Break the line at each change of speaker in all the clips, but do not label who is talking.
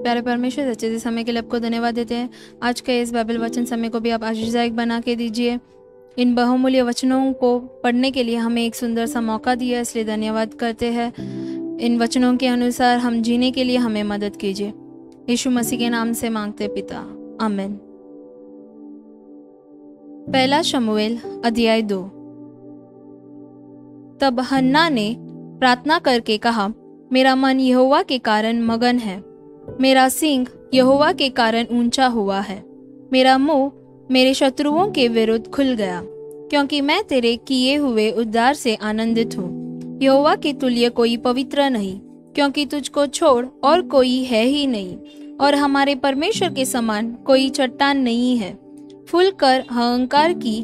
प्यारे परमेश्वर, अच्छे से समय के लिए आपको धन्यवाद देते हैं। आज के इस बाइबल वचन समय को भी आप आशीषदायक बना के दीजिए। इन बहुमूल्य वचनों को पढ़ने के लिए हमें एक सुंदर सा मौका दिया, इसलिए धन्यवाद करते हैं। इन वचनों के अनुसार हम जीने के लिए हमें मदद कीजिए। यीशु मसीह के नाम से मांगते पिता, आमीन। पहला शमूएल अध्याय 2। तब हन्ना ने प्रार्थना करके कहा, मेरा मन यहोवा के कारण मगन है, मेरा सींग यहोवा के कारण ऊंचा हुआ है। मेरा मुंह मेरे शत्रुओं के विरुद्ध खुल गया, क्योंकि मैं तेरे किए हुए उद्धार से आनंदित हूँ। यहोवा के तुल्य कोई पवित्र नहीं, क्योंकि तुझको छोड़ और कोई है ही नहीं, और हमारे परमेश्वर के समान कोई चट्टान नहीं है। फुल कर अहंकार की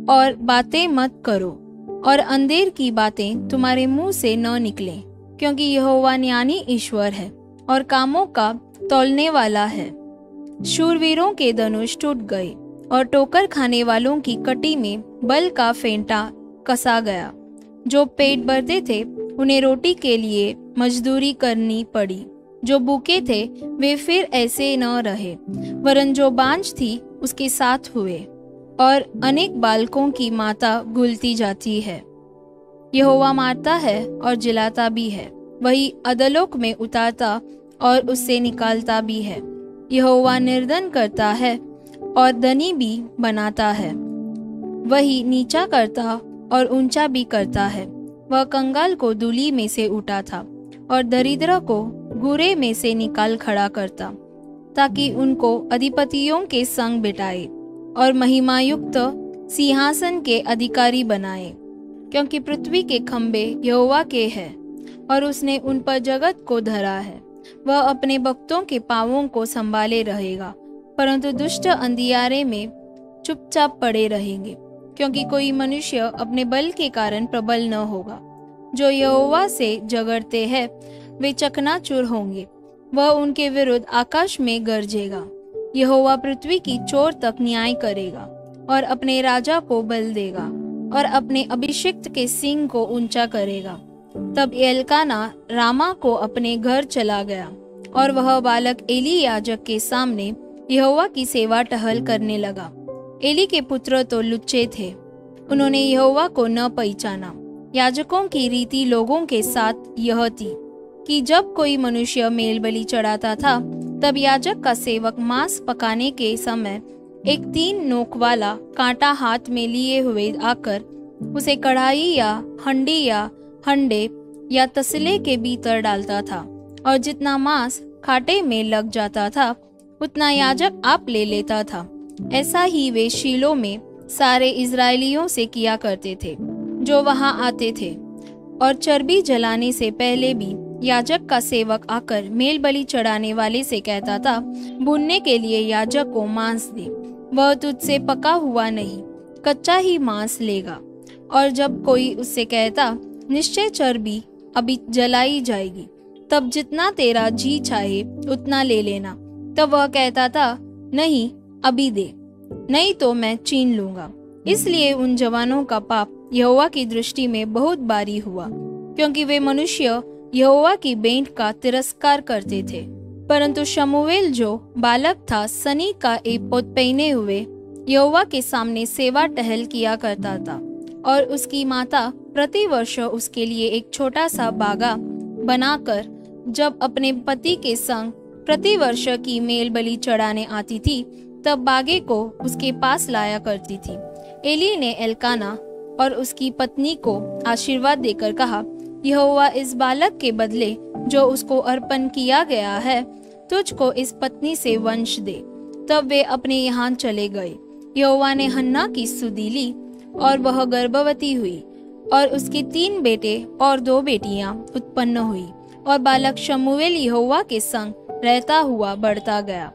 और बातें मत करो, और अंधेर की बातें तुम्हारे मुंह से न निकलें, क्योंकि यहोवा ज्ञानी ईश्वर है और कामों का तौलने वाला है। शूरवीरों के धनुष टूट गए और ठोकर खाने वालों की कटी में बल का फेंटा कसा गया। जो पेट भरते थे उन्हें रोटी के लिए मजदूरी करनी पड़ी, जो भूखे थे वे फिर ऐसे न रहे, वरन जो बांझ थी उसके साथ हुए, और अनेक बालकों की माता घुलती जाती है। यहोवा मारता है और जिलाता भी है, वही अधोलोक में उतारता और उससे निकालता भी है। यहोवा निर्धन करता है और धनी भी बनाता है, वही नीचा करता और ऊंचा भी करता है। वह कंगाल को धूलि में से उठाता और दरिद्र को घूरे में से निकाल खड़ा करता, ताकि उनको अधिपतियों के संग बिठाए और महिमायुक्त सिंहासन के अधिकारी बनाए। क्योंकि पृथ्वी के खंभे यहोवा के हैं और उसने उन पर जगत को धरा है। वह अपने भक्तों के पांवों को संभाले रहेगा, परंतु दुष्ट अंधियारे में चुपचाप पड़े रहेंगे, क्योंकि कोई मनुष्य अपने बल के कारण प्रबल न होगा। जो यहोवा से झगड़ते हैं वे चकनाचूर होंगे, वह उनके विरुद्ध आकाश में गरजेगा। यहोवा पृथ्वी की चोर तक न्याय करेगा और अपने राजा को बल देगा और अपने अभिषिक्त के सिंह को ऊंचा करेगा। तब एल्काना रामा को अपने घर चला गया, और वह बालक एली याजक के सामने यहोवा की सेवा टहल करने लगा। एली के पुत्र तो लुच्चे थे, उन्होंने यहोवा को न पहचाना। याजकों की रीति लोगों के साथ यह थी कि जब कोई मनुष्य मेल बलि चढ़ाता था, तब याजक का सेवक मांस पकाने के समय एक 3 नोक वाला कांटा हाथ में लिए हुए आकर उसे कढ़ाई या हंडी या हंडे या तसले के भीतर डालता था, और जितना मांस खाटे में लग जाता था उतना याजक आप ले लेता था। ऐसा ही वे शीलो में सारे इजरायलियों से किया करते थे जो वहां आते थे। और चर्बी जलाने से पहले भी याजक का सेवक आकर मेल बलि चढ़ाने वाले से कहता था, भूनने के लिए याजक को मांस दे, वह तुझसे पका हुआ नहीं कच्चा ही मांस लेगा। और जब कोई उससे कहता, निश्चय चर्बी अभी जलाई जाएगी, तब जितना तेरा जी चाहे उतना ले लेना, तब वह कहता था, नहीं अभी दे, नहीं तो मैं छीन लूंगा। इसलिए उन जवानों का पाप यहोवा की दृष्टि में बहुत भारी हुआ, क्योंकि वे मनुष्य यहोवा की भेंट का तिरस्कार करते थे। परंतु शमूएल जो बालक था, सनी का एपोद पहने हुए यहोवा के सामने सेवा टहल किया करता था, और उसकी माता प्रति वर्ष उसके लिए एक छोटा सा बागा बनाकर जब अपने पति के संग प्रति वर्ष की मेल बलि चढ़ाने आती थी, तब बागे को उसके पास लाया करती थी। एली ने एल्काना और उसकी पत्नी को आशीर्वाद देकर कहा, यहोवा इस बालक के बदले जो उसको अर्पण किया गया है, तुझको इस पत्नी से वंश दे। तब वे अपने यहाँ चले गए। यहोवा ने हन्ना की सुधि ली और वह गर्भवती हुई, और उसके 3 बेटे और 2 बेटियां उत्पन्न हुई, और बालक शमूएल यहोवा के संग रहता हुआ बढ़ता गया।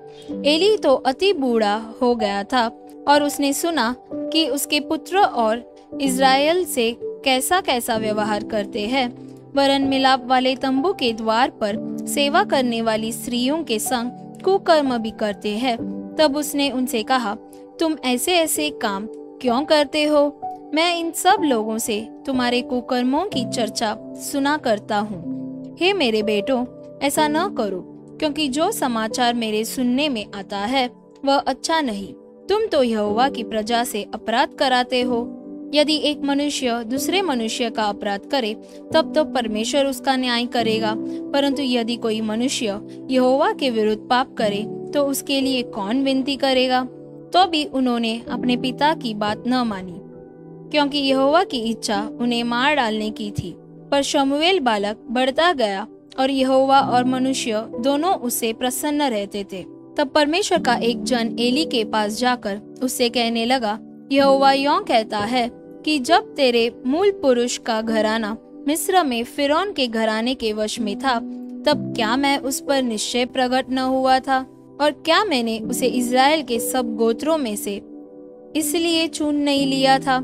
एली तो अति बूढ़ा हो गया था, और उसने सुना कि उसके पुत्र और इज़राइल से कैसा कैसा व्यवहार करते हैं, वरन मिलाप वाले तंबू के द्वार पर सेवा करने वाली स्त्रियों के संग कुकर्म भी करते हैं। तब उसने उनसे कहा, तुम ऐसे ऐसे काम क्यों करते हो? मैं इन सब लोगों से तुम्हारे कुकर्मों की चर्चा सुना करता हूँ। हे मेरे बेटों, ऐसा न करो, क्योंकि जो समाचार मेरे सुनने में आता है वह अच्छा नहीं। तुम तो यहोवा की प्रजा से अपराध कराते हो। यदि एक मनुष्य दूसरे मनुष्य का अपराध करे तब तो परमेश्वर उसका न्याय करेगा, परंतु यदि कोई मनुष्य यहोवा के विरुद्ध पाप करे तो उसके लिए कौन विनती करेगा? तो भी उन्होंने अपने पिता की बात न मानी, क्योंकि यहोवा की इच्छा उन्हें मार डालने की थी। पर शमूएल बालक बढ़ता गया और यहोवा और मनुष्य दोनों उससे प्रसन्न रहते थे। तब परमेश्वर का एक जन एली के पास जाकर उससे कहने लगा, यहोवा यों कहता है कि जब तेरे मूल पुरुष का घराना मिस्र में फिरौन के घराने के वश में था, तब क्या मैं उस पर निश्चय प्रकट न हुआ था? और क्या मैंने उसे इज़राइल के सब गोत्रों में से इसलिए चुन नहीं लिया था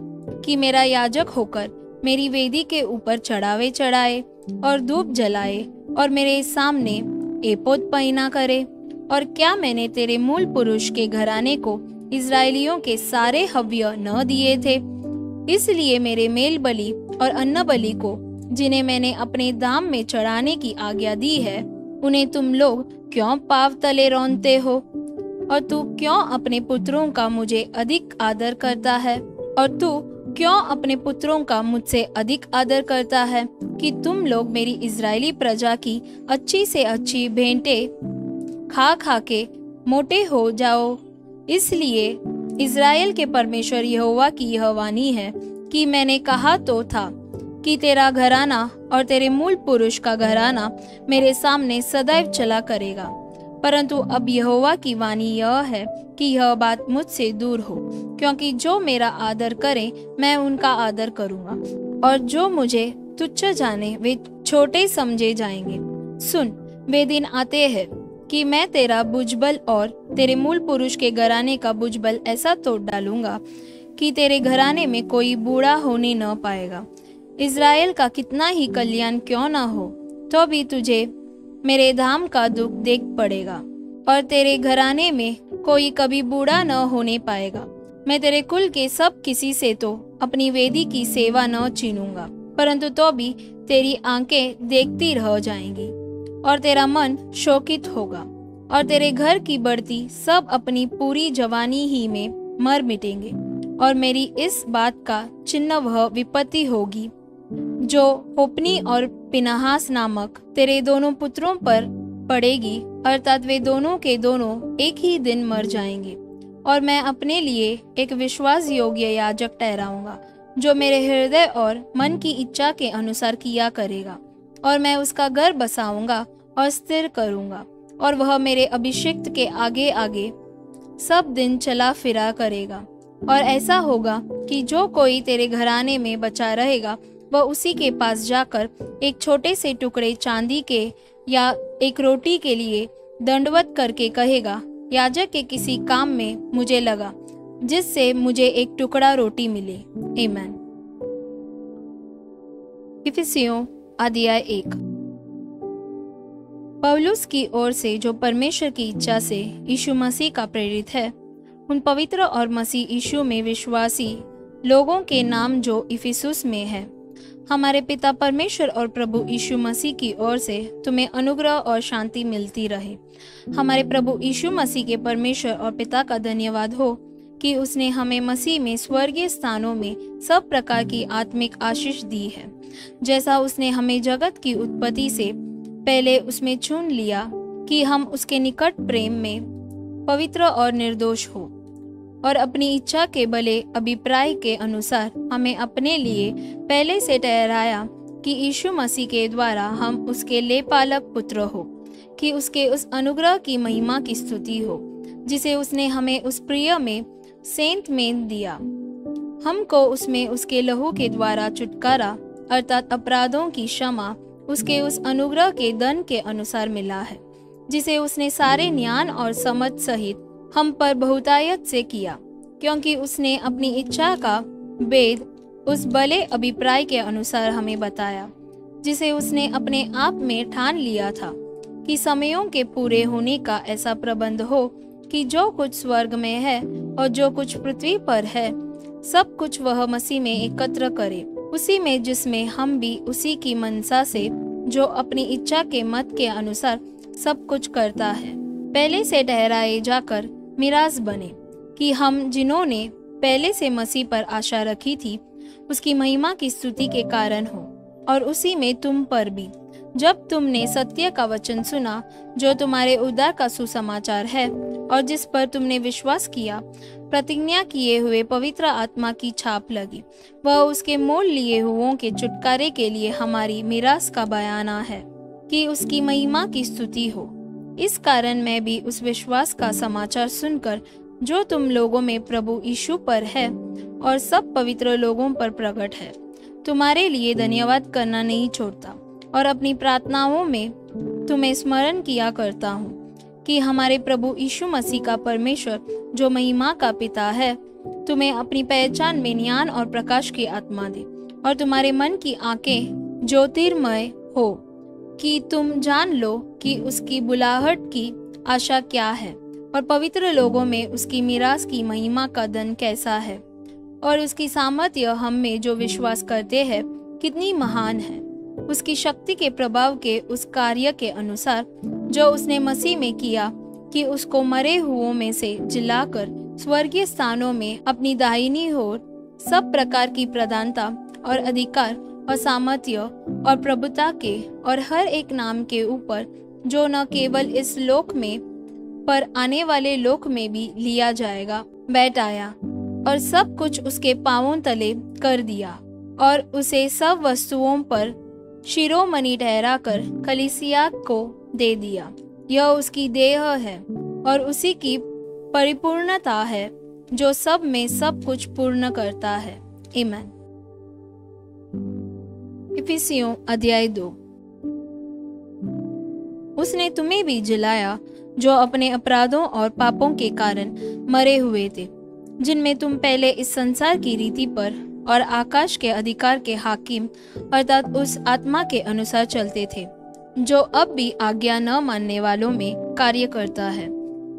कि मेरा याजक होकर मेरी वेदी के ऊपर चढ़ावे चढ़ाए और धूप जलाए और मेरे सामने एपोद पहना करे? और क्या मैंने तेरे मूल पुरुष के घराने को इज़राइलियों के सारे हव्य न दिए थे? इसलिए मेरे मेल बलि और अन्न बलि को, जिन्हें मैंने अपने दाम में चढ़ाने की आज्ञा दी है, उन्हें तुम लोग क्यों पाँव तले रौंदते हो? और तू क्यों अपने पुत्रों का मुझे अधिक आदर करता है? और तू क्यों अपने पुत्रों का मुझसे अधिक आदर करता है कि तुम लोग मेरी इज़राइली प्रजा की अच्छी से अच्छी भेंटें खा खा के मोटे हो जाओ? इसलिए इज़राइल के परमेश्वर यहोवा की यह वाणी है कि मैंने कहा तो था कि तेरा घराना और तेरे मूल पुरुष का घराना मेरे सामने सदैव चला करेगा। परंतु अब यहोवा की वाणी यह है कि यह बात मुझसे दूर हो, क्योंकि जो मेरा आदर करे मैं उनका आदर करूंगा, और जो मुझे तुच्छ जाने वे छोटे समझे जाएंगे। सुन, वे दिन आते हैं कि मैं तेरा भुजबल और तेरे मूल पुरुष के घराने का भुजबल ऐसा तोड़ डालूंगा कि तेरे घराने में कोई बूढ़ा होने न पाएगा। इज़राइल का कितना ही कल्याण क्यों न हो, तो भी तुझे मेरे धाम का दुख देख पड़ेगा, और तेरे घराने में कोई कभी बूढ़ा न होने पाएगा। मैं तेरे कुल के सब किसी से तो अपनी वेदी की सेवा न छीनूंगा, परंतु तो भी तेरी आंखें देखती रह जाएंगी और तेरा मन शोकित होगा, और तेरे घर की बढ़ती सब अपनी पूरी जवानी ही में मर मिटेंगे। और मेरी इस बात का चिन्ह वह विपत्ति होगी जो होपनी और पिनहास नामक तेरे दोनों पुत्रों पर पड़ेगी, अर्थात वे दोनों के दोनों एक ही दिन मर जाएंगे। और मैं अपने लिए एक विश्वास योग्य याजक ठहराऊंगा, जो मेरे हृदय और मन की इच्छा के अनुसार किया करेगा, और मैं उसका घर बसाऊंगा और स्थिर करूंगा, और वह मेरे अभिषिक्त के आगे आगे सब दिन चला फिरा करेगा। और ऐसा होगा कि जो कोई तेरे घराने में बचा रहेगा वह उसी के पास जाकर एक छोटे से टुकड़े चांदी के या एक रोटी के लिए दंडवत करके कहेगा, याजक के किसी काम में मुझे लगा, जिससे मुझे एक टुकड़ा रोटी मिले। आमीन। इफिसियों अध्याय 1। पौलुस की ओर से, जो परमेश्वर की इच्छा से यीशु मसीह का प्रेरित है, उन पवित्र और मसीह यीशु में विश्वासी लोगों के नाम जो इफिसुस में है, हमारे पिता परमेश्वर और प्रभु यीशु मसीह की ओर से तुम्हें अनुग्रह और शांति मिलती रहे। हमारे प्रभु यीशु मसीह के परमेश्वर और पिता का धन्यवाद हो कि उसने हमें मसीह में स्वर्गीय स्थानों में सब प्रकार की आत्मिक आशीष दी है, जैसा उसने हमें जगत की उत्पत्ति से पहले उसमें चुन लिया कि हम उसके निकट प्रेम में पवित्र और निर्दोष हो, और अपनी इच्छा के भले अभिप्राय के अनुसार हमें अपने लिए पहले से ठहराया कि यीशु मसीह के द्वारा हम उसके लेपालक पुत्र हो, कि उसके उस अनुग्रह की महिमा की स्तुति हो जिसे उसने हमें उस प्रिय में सेंत में दिया। हमको उसमें उसके लहू के द्वारा छुटकारा, अर्थात अपराधों की क्षमा, उसके उस अनुग्रह के धन के अनुसार मिला है, जिसे उसने सारे ज्ञान और समझ सहित हम पर बहुतायत से किया, क्योंकि उसने अपनी इच्छा का भेद उस भले अभिप्राय के अनुसार हमें बताया, जिसे उसने अपने आप में ठान लिया था कि समयों के पूरे होने का ऐसा प्रबंध हो कि जो कुछ स्वर्ग में है और जो कुछ पृथ्वी पर है, सब कुछ वह मसीह में एकत्र करे, उसी में जिसमें हम भी उसी की मनसा से, जो अपनी इच्छा के मत के अनुसार सब कुछ करता है। पहले से ठहराए जाकर मिरास बने कि हम जिन्होंने पहले से मसीह पर आशा रखी थी उसकी महिमा की स्तुति के कारण हो, और उसी में तुम पर भी, जब तुमने सत्य का वचन सुना जो तुम्हारे उद्धार का सुसमाचार है, और जिस पर तुमने विश्वास किया, प्रतिज्ञा किए हुए पवित्र आत्मा की छाप लगी। वह उसके मोल लिए हुओं के छुटकारे के लिए हमारी मिरास का बयाना है कि उसकी महिमा की स्तुति हो। इस कारण मैं भी उस विश्वास का समाचार सुनकर जो तुम लोगों में प्रभु यीशु पर है और सब पवित्र लोगों पर प्रकट है, तुम्हारे लिए धन्यवाद करना नहीं छोड़ता, और अपनी प्रार्थनाओं में तुम्हें स्मरण किया करता हूँ कि हमारे प्रभु यीशु मसीह का परमेश्वर जो महिमा का पिता है तुम्हें अपनी पहचान में ज्ञान और प्रकाश की आत्मा दे, और तुम्हारे मन की आंखें ज्योतिर्मय हो कि तुम जान लो कि उसकी बुलाहट की आशा क्या है, और पवित्र लोगों में उसकी मिरास की महिमा का धन कैसा है, और उसकी सामर्थ्य हम में जो विश्वास करते हैं कितनी महान है, उसकी शक्ति के प्रभाव के उस कार्य के अनुसार जो उसने मसीह में किया कि उसको मरे हुओं में से जिलाकर स्वर्गीय स्थानों में अपनी दाहिनी ओर सब प्रकार की प्रधानता और अधिकार और सामर्थ्य और प्रभुता के और हर एक नाम के ऊपर, जो न केवल इस लोक में पर आने वाले लोक में भी लिया जाएगा, बैठाया, और सब कुछ उसके पांवों तले कर दिया, और उसे सब वस्तुओं पर शिरोमणि ठहराकर कलीसिया को दे दिया। यह उसकी देह है और उसी की परिपूर्णता है जो सब में सब कुछ पूर्ण करता है। आमीन। इफिसियों अध्याय 2। उसने तुम्हें भी जिलाया जो अपने अपराधों और पापों के कारण मरे हुए थे, जिनमें तुम पहले इस संसार की रीति पर और आकाश के अधिकार के हाकिम अर्थात उस आत्मा के अनुसार चलते थे जो अब भी आज्ञा न मानने वालों में कार्य करता है।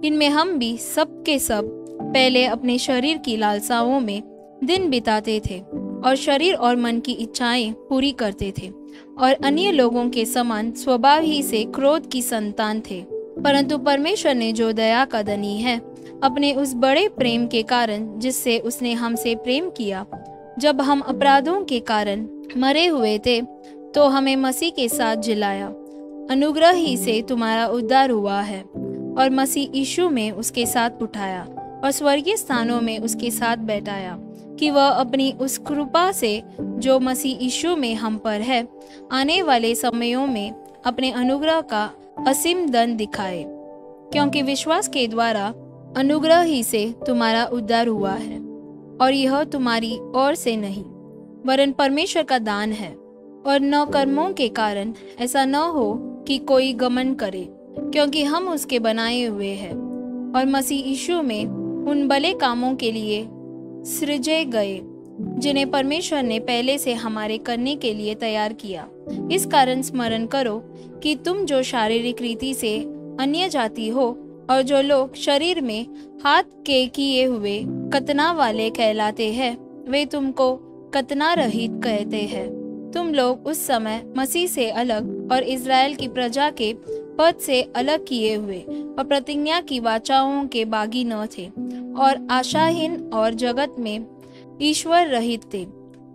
इनमें हम भी सब के सब पहले अपने शरीर की लालसाओं में दिन बिताते थे और शरीर और मन की इच्छाएं पूरी करते थे, और अन्य लोगों के समान स्वभाव ही से क्रोध की संतान थे। परंतु परमेश्वर ने जो दया का धनी है, अपने उस बड़े प्रेम के कारण जिससे उसने हमसे प्रेम किया, जब हम अपराधों के कारण मरे हुए थे तो हमें मसीह के साथ जिलाया। अनुग्रह ही से तुम्हारा उद्धार हुआ है, और मसीह यीशु में उसके साथ उठाया और स्वर्गीय स्थानों में उसके साथ बैठाया, कि वह अपनी उस कृपा से जो मसीह यीशु में हम पर है आने वाले समयों में अपने अनुग्रह का असीम धन दिखाए। क्योंकि विश्वास के द्वारा अनुग्रह ही से तुम्हारा उद्धार हुआ है, और यह तुम्हारी ओर से नहीं वरन परमेश्वर का दान है, और न कर्मों के कारण, ऐसा न हो कि कोई घमंड करे, क्योंकि हम उसके बनाए हुए हैं और मसीह यीशु में उन भले कामों के लिए सृजे गए जिन्हें परमेश्वर ने पहले से हमारे करने के लिए तैयार किया। इस कारण स्मरण करो कि तुम जो शारीरिक रीति से अन्य जाति हो और जो लोग शरीर में हाथ के किए हुए कतना वाले कहलाते हैं, वे तुमको कतना रहित कहते हैं। तुम लोग उस समय मसीह से अलग और इज़राइल की प्रजा के पद से अलग किए हुए और प्रतिज्ञा की वाचाओं के बागी न थे, और आशाहीन और जगत में ईश्वर रहित थे।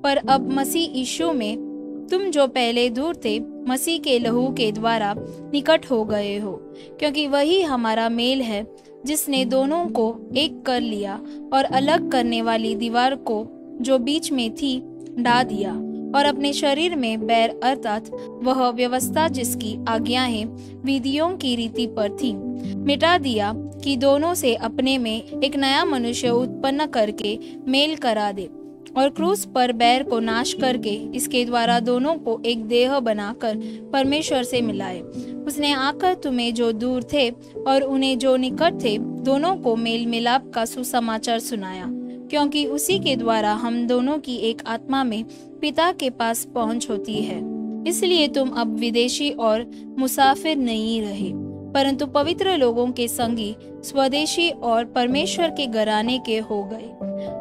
पर अब मसीह यीशु में तुम जो पहले दूर थे, मसीह के लहू के द्वारा निकट हो गए हो, क्योंकि वही हमारा मेल है जिसने दोनों को एक कर लिया और अलग करने वाली दीवार को जो बीच में थी ढा दिया, और अपने शरीर में बैर अर्थात वह व्यवस्था जिसकी आज्ञाएं विधियों की रीति पर थी मिटा दिया, कि दोनों से अपने में एक नया मनुष्य उत्पन्न करके मेल करा दे, और क्रूस पर बैर को नाश करके इसके द्वारा दोनों को एक देह बनाकर परमेश्वर से मिलाए। उसने आकर तुम्हें जो दूर थे और उन्हें जो निकट थे दोनों को मेल मिलाप का सुसमाचार सुनाया, क्योंकि उसी के द्वारा हम दोनों की एक आत्मा में पिता के पास पहुंच होती है। इसलिए तुम अब विदेशी और मुसाफिर नहीं रहे, परंतु पवित्र लोगों के संगी, स्वदेशी और परमेश्वर के घराने के हो गए,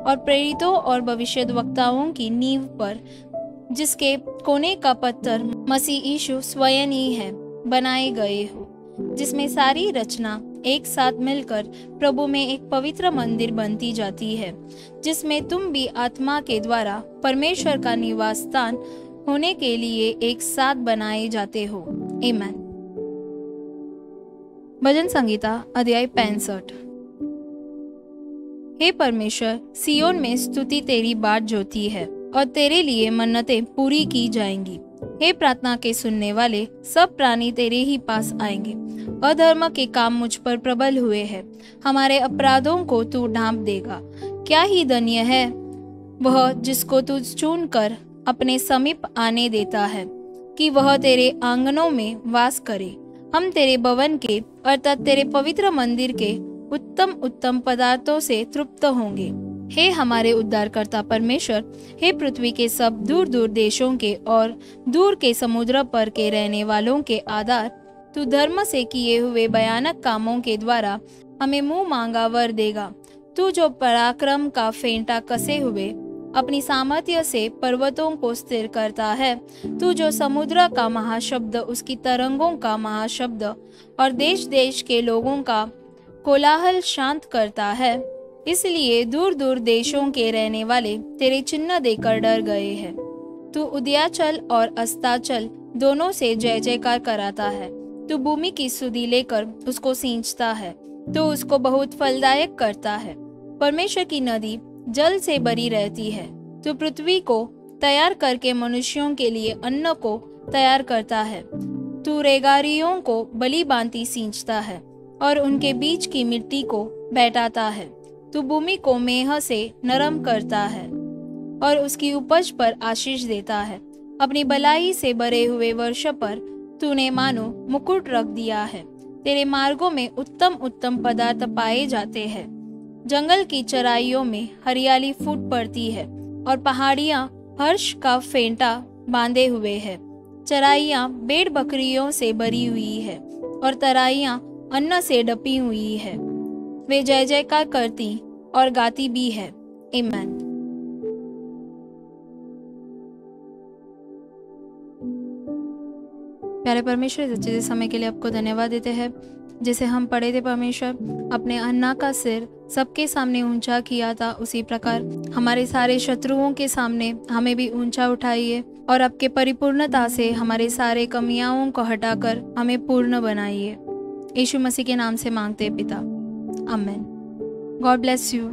और प्रेरितों और भविष्यद्वक्ताओं की नींव पर, जिसके कोने का पत्थर मसीह यीशु स्वयं ही है, बनाए गए हो। जिसमें सारी रचना एक साथ मिलकर प्रभु में एक पवित्र मंदिर बनती जाती है, जिसमें तुम भी आत्मा के द्वारा परमेश्वर का निवास स्थान होने के लिए एक साथ बनाए जाते हो। आमीन। भजन संगीता अध्याय 65। हे परमेश्वर, सियोन में स्तुति तेरी बाट जोती है और तेरे लिए मन्नतें पूरी की जाएंगी। हे प्रार्थना के सुनने वाले, सब प्राणी तेरे ही पास आएंगे। अधर्म के काम मुझ पर प्रबल हुए हैं, हमारे अपराधों को तू ढांप देगा। क्या ही धन्य है वह जिसको तू चुन कर अपने समीप आने देता है, कि वह तेरे आंगनों में वास करे। हम तेरे भवन के अर्थात तेरे पवित्र मंदिर के उत्तम उत्तम पदार्थों से तृप्त होंगे। हे हमारे उद्धारकर्ता परमेश्वर, हे पृथ्वी के सब दूर दूर देशों के और दूर के समुद्र पर के रहने वालों के आधार, तू धर्म से किए हुए भयानक कामों के द्वारा हमें मुंह मांगा वर देगा। तू जो पराक्रम का फेंटा कसे हुए अपनी सामर्थ्य से पर्वतों को स्थिर करता है, तू जो समुद्र का महाशब्द, उसकी तरंगों का महाशब्द और देश देश के लोगों का कोलाहल शांत करता है, इसलिए दूर दूर देशों के रहने वाले तेरे चिन्ह देकर डर गए हैं। तू उदयाचल और अस्ताचल दोनों से जय जयकार कराता है। तू भूमि की सुधि लेकर उसको सींचता है, तू उसको बहुत फलदायक करता है। परमेश्वर की नदी जल से भरी रहती है। तू पृथ्वी को तैयार करके मनुष्यों के लिए अन्न को तैयार करता है। तू रेगारियों को बलि बांति सींचता है और उनके बीच की मिट्टी को बैठाता है। तू भूमि को मेह से नरम करता है और उसकी उपज पर आशीष देता है। अपनी भलाई से भरे हुए वर्ष पर तूने मानो मुकुट रख दिया है। तेरे मार्गों में उत्तम उत्तम पदार्थ पाए जाते हैं। जंगल की चराइयों में हरियाली फूट पड़ती है और पहाड़ियां हर्ष का फेंटा बांधे हुए है। चराइयां भेड़ बकरियों से भरी हुई है और तराइयां अन्न से डपी हुई है। वे जय जयकार करती और गाती भी है। आमीन। प्यारे परमेश्वर, इस अच्छे समय के लिए आपको धन्यवाद देते हैं। जैसे हम पढ़े थे परमेश्वर, अपने अन्ना का सिर सबके सामने ऊंचा किया था, उसी प्रकार हमारे सारे शत्रुओं के सामने हमें भी ऊंचा उठाइए और आपके परिपूर्णता से हमारे सारे कमियाओं को हटाकर हमें पूर्ण बनाइए। यीशु मसीह के नाम से मांगते पिता, आमीन। God bless you.